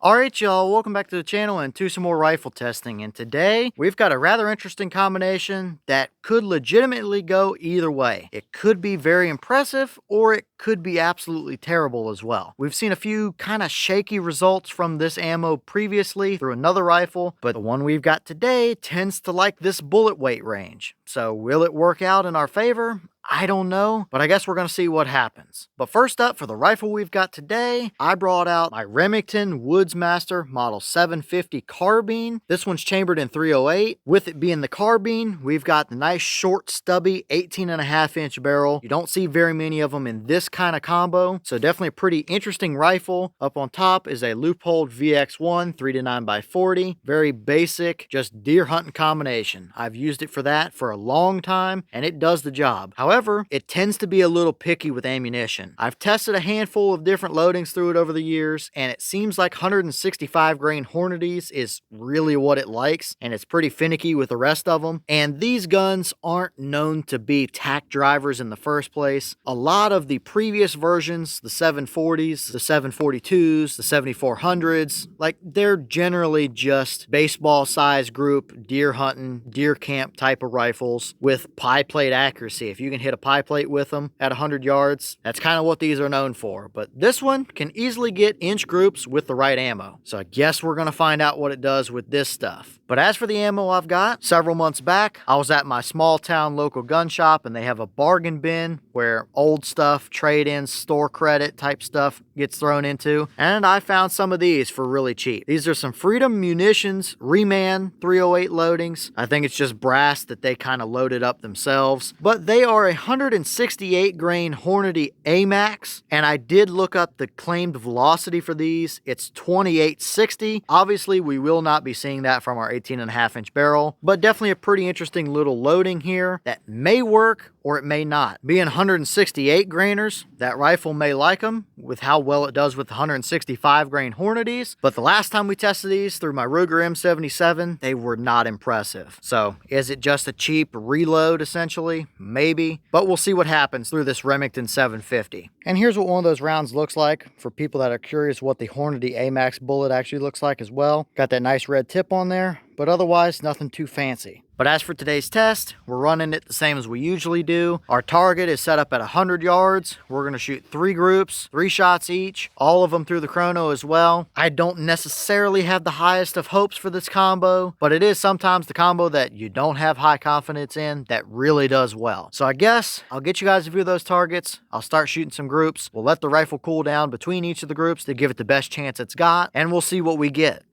Alright y'all, welcome back to the channel and to some more rifle testing. And today, we've got a rather interesting combination that could legitimately go either way. It could be very impressive, or it could be absolutely terrible as well. We've seen a few kind of shaky results from this ammo previously through another rifle, but the one we've got today tends to like this bullet weight range. So will it work out in our favor? I don't know, but I guess we're going to see what happens. But first up, for the rifle we've got today, I brought out my Remington Woodsmaster Model 750 Carbine. This one's chambered in .308. With it being the carbine, we've got the nice short stubby 18.5-inch barrel. You don't see very many of them in this kind of combo, so definitely a pretty interesting rifle. Up on top is a loopholed VX1 3-9x40. Very basic, just deer hunting combination. I've used it for that for a long time, and it does the job. However, it tends to be a little picky with ammunition. I've tested a handful of different loadings through it over the years, and it seems like 165 grain Hornadies is really what it likes, and it's pretty finicky with the rest of them. And these guns aren't known to be tack drivers in the first place. A lot of the previous versions, the 740s, the 742s, the 7400s, like they're generally just baseball size group, deer hunting, deer camp type of rifles with pie plate accuracy. If you can hit a pie plate with them at 100 yards, that's kind of what these are known for. But this one can easily get inch groups with the right ammo. So I guess we're going to find out what it does with this stuff. But as for the ammo I've got, several months back, I was at my small town local gun shop, and they have a bargain bin where old stuff, trade-ins, store credit type stuff gets thrown into. And I found some of these for really cheap. These are some Freedom Munitions Reman 308 loadings. I think it's just brass that they kind of loaded up themselves. But they are a 168 grain Hornady AMAX, and I did look up the claimed velocity for these. It's 2860. Obviously, we will not be seeing that from our 18.5-inch barrel, but definitely a pretty interesting little loading here that may work or it may not. Being 168 grainers, that rifle may like them with how well it does with the 165 grain Hornadies, but the last time we tested these through my Ruger M77, they were not impressive. So is it just a cheap reload essentially? Maybe, but we'll see what happens through this Remington 750. And here's what one of those rounds looks like for people that are curious what the Hornady AMAX bullet actually looks like as well. Got that nice red tip on there, but otherwise nothing too fancy. But as for today's test, we're running it the same as we usually do. Our target is set up at 100 yards. We're going to shoot 3 groups, 3 shots each, all of them through the chrono as well. I don't necessarily have the highest of hopes for this combo, but it is sometimes the combo that you don't have high confidence in that really does well. So I guess I'll get you guys a few of those targets. I'll start shooting some groups. We'll let the rifle cool down between each of the groups to give it the best chance it's got, and we'll see what we get.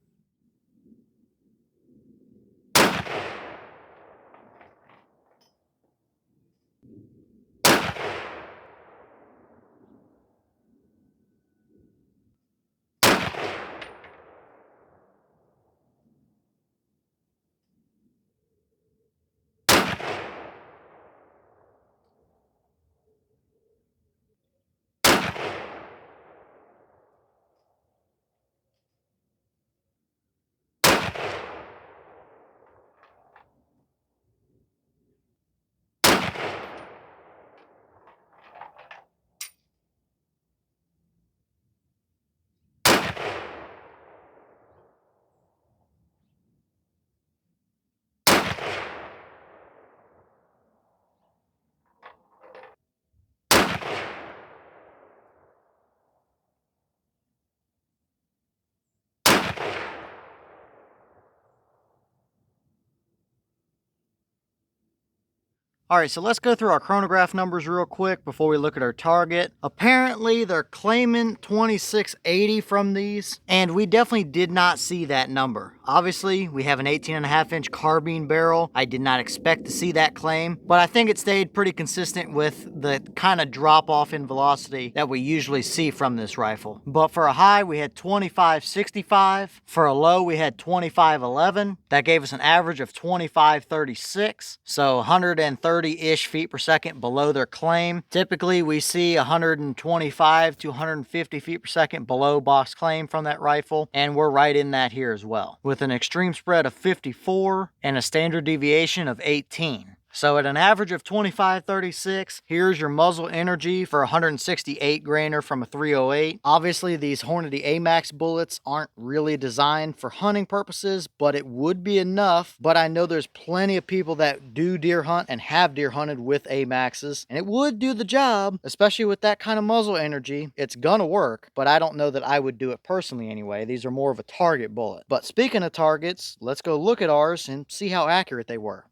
Alright, so let's go through our chronograph numbers real quick before we look at our target. Apparently, they're claiming 2680 from these, and we definitely did not see that number. Obviously, we have an 18.5-inch carbine barrel. I did not expect to see that claim, but I think it stayed pretty consistent with the kind of drop-off in velocity that we usually see from this rifle. But for a high, we had 2565. For a low, we had 2511. That gave us an average of 2536, so 130-ish feet per second below their claim. Typically, we see 125 to 150 feet per second below box claim from that rifle, and we're right in that here as well, with an extreme spread of 54 and a standard deviation of 18. So at an average of 25-36, here's your muzzle energy for a 168 grainer from a 308. Obviously, these Hornady AMAX bullets aren't really designed for hunting purposes, but it would be enough. But I know there's plenty of people that do deer hunt and have deer hunted with AMAXs, and it would do the job, especially with that kind of muzzle energy. It's gonna work, but I don't know that I would do it personally anyway. These are more of a target bullet. But speaking of targets, let's go look at ours and see how accurate they were.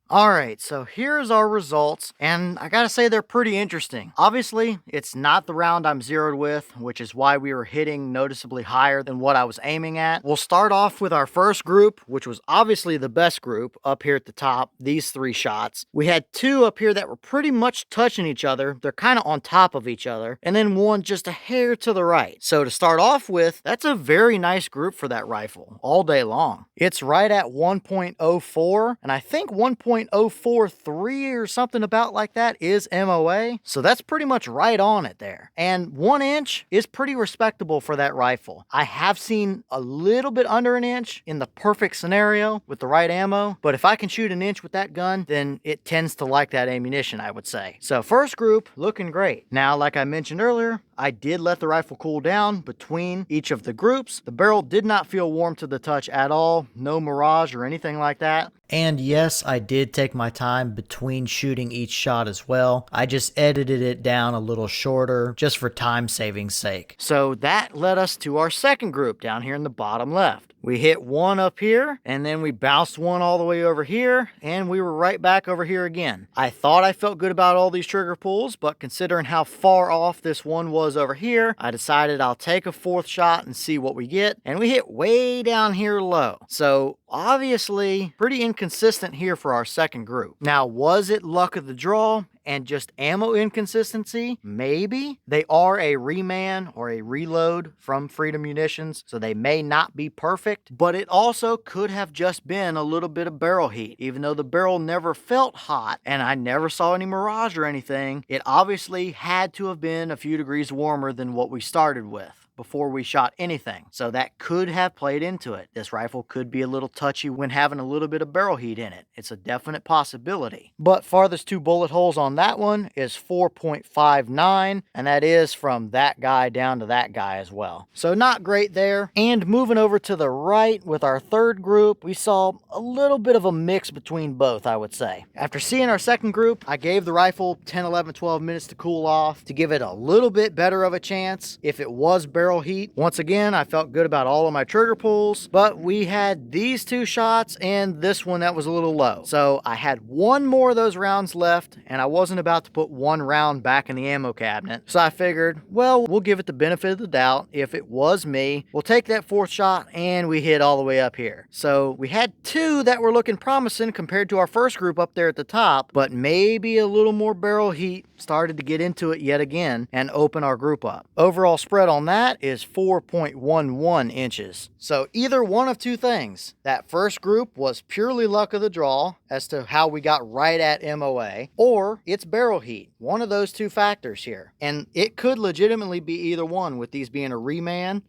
Alright, so here's our results, and I gotta say they're pretty interesting. Obviously, it's not the round I'm zeroed with, which is why we were hitting noticeably higher than what I was aiming at. We'll start off with our first group, which was obviously the best group, up here at the top, these 3 shots. We had 2 up here that were pretty much touching each other. They're kind of on top of each other, and then 1 just a hair to the right. So to start off with, that's a very nice group for that rifle, all day long. It's right at 1.04, and I think 1.043 or something about like that is MOA. So that's pretty much right on it there. And 1 inch is pretty respectable for that rifle. I have seen a little bit under an inch in the perfect scenario with the right ammo, but if I can shoot an inch with that gun, then it tends to like that ammunition, I would say. So first group, looking great. Now, like I mentioned earlier, I did let the rifle cool down between each of the groups. The barrel did not feel warm to the touch at all. No mirage or anything like that. And yes, I did take my time between shooting each shot as well. I just edited it down a little shorter just for time saving's sake. So that led us to our second group down here in the bottom left. We hit 1 up here, and then we bounced 1 all the way over here, and we were right back over here again. I thought I felt good about all these trigger pulls, but considering how far off this one was over here, I decided I'll take a 4th shot and see what we get, and we hit way down here low. So obviously, pretty inconsistent here for our second group. Now, was it luck of the draw and just ammo inconsistency? Maybe. They are a reman or a reload from Freedom Munitions, so they may not be perfect, but it also could have just been a little bit of barrel heat. Even though the barrel never felt hot and I never saw any mirage or anything, it obviously had to have been a few degrees warmer than what we started with before we shot anything. So that could have played into it. This rifle could be a little touchy when having a little bit of barrel heat in it. It's a definite possibility. But farthest 2 bullet holes on that one is 4.59, and that is from that guy down to that guy as well. So not great there. And moving over to the right with our third group, we saw a little bit of a mix between both, I would say. After seeing our second group, I gave the rifle 10, 11, 12 minutes to cool off to give it a little bit better of a chance if it was barrel heat. Once again, I felt good about all of my trigger pulls, but we had these 2 shots and this one that was a little low. So I had 1 more of those rounds left, and I wasn't about to put 1 round back in the ammo cabinet. So I figured, well, we'll give it the benefit of the doubt. If it was me, we'll take that 4th shot, and we hit all the way up here. So we had 2 that were looking promising compared to our first group up there at the top, but maybe a little more barrel heat started to get into it yet again and open our group up. Overall spread on that is 4.11 inches. So either one of 2 things. That first group was purely luck of the draw as to how we got right at MOA, or it's barrel heat. One of those 2 factors here. And it could legitimately be either one with these being a reman.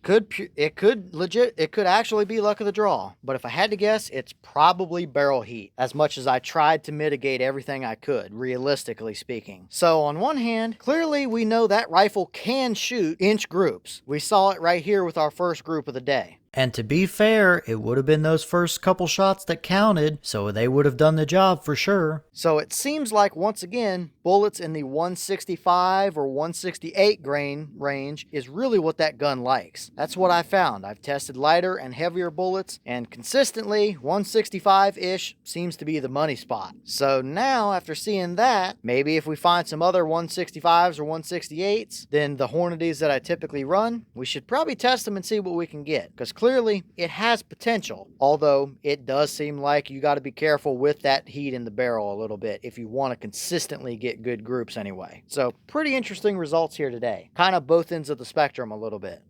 It could actually be luck of the draw. But if I had to guess, it's probably barrel heat, as much as I tried to mitigate everything I could, realistically speaking. So on one hand, clearly we know that rifle can shoot inch groups. We saw it right here with our first group of the day. And to be fair, it would have been those first couple shots that counted, so they would have done the job for sure. So it seems like, once again, bullets in the 165 or 168 grain range is really what that gun likes. That's what I found. I've tested lighter and heavier bullets, and consistently 165-ish seems to be the money spot. So now, after seeing that, maybe if we find some other 165s or 168s than the Hornadys that I typically run, we should probably test them and see what we can get, because clearly it has potential, although it does seem like you got to be careful with that heat in the barrel a little bit if you want to consistently get good groups anyway. So pretty interesting results here today. Kind of both ends of the spectrum a little bit.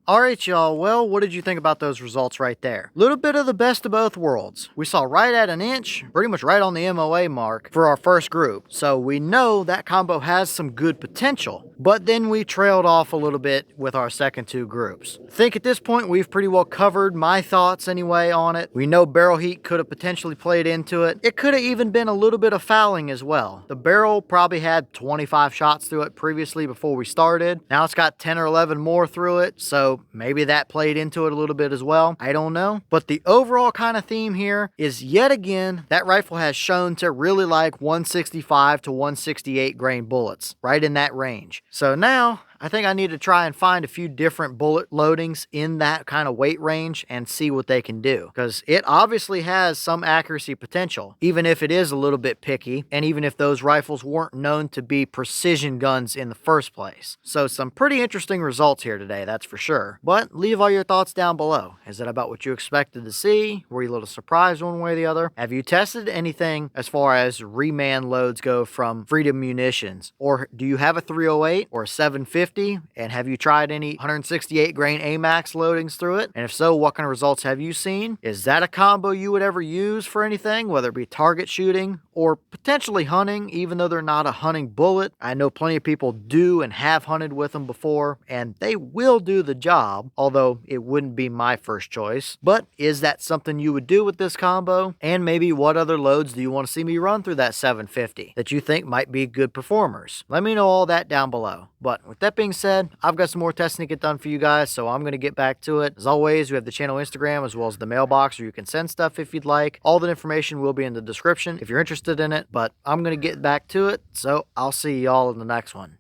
Alright y'all, well, what did you think about those results right there? Little bit of the best of both worlds. We saw right at an inch, pretty much right on the MOA mark for our first group. So we know that combo has some good potential, but then we trailed off a little bit with our second two groups. I think at this point we've pretty well covered my thoughts anyway on it. We know barrel heat could have potentially played into it. It could have even been a little bit of fouling as well. The barrel probably had 25 shots through it previously before we started. Now it's got 10 or 11 more through it, so maybe that played into it a little bit as well. I don't know. But the overall kind of theme here is, yet again, that rifle has shown to really like 165 to 168 grain bullets, right in that range. So now I think I need to try and find a few different bullet loadings in that kind of weight range and see what they can do, because it obviously has some accuracy potential, even if it is a little bit picky, and even if those rifles weren't known to be precision guns in the first place. So some pretty interesting results here today, that's for sure. But leave all your thoughts down below. Is it about what you expected to see? Were you a little surprised one way or the other? Have you tested anything as far as reman loads go from Freedom Munitions? Or do you have a 308 or a 750? And have you tried any 168 grain AMAX loadings through it? And if so, what kind of results have you seen? Is that a combo you would ever use for anything, whether it be target shooting or potentially hunting, even though they're not a hunting bullet? I know plenty of people do and have hunted with them before, and they will do the job, although it wouldn't be my first choice. But is that something you would do with this combo? And maybe what other loads do you want to see me run through that 750 that you think might be good performers? Let me know all that down below. But with that being said, I've got some more testing to get done for you guys, so I'm going to get back to it. As always, we have the channel Instagram as well as the mailbox where you can send stuff if you'd like. All the information will be in the description if you're interested in it, but I'm going to get back to it, so I'll see y'all in the next one.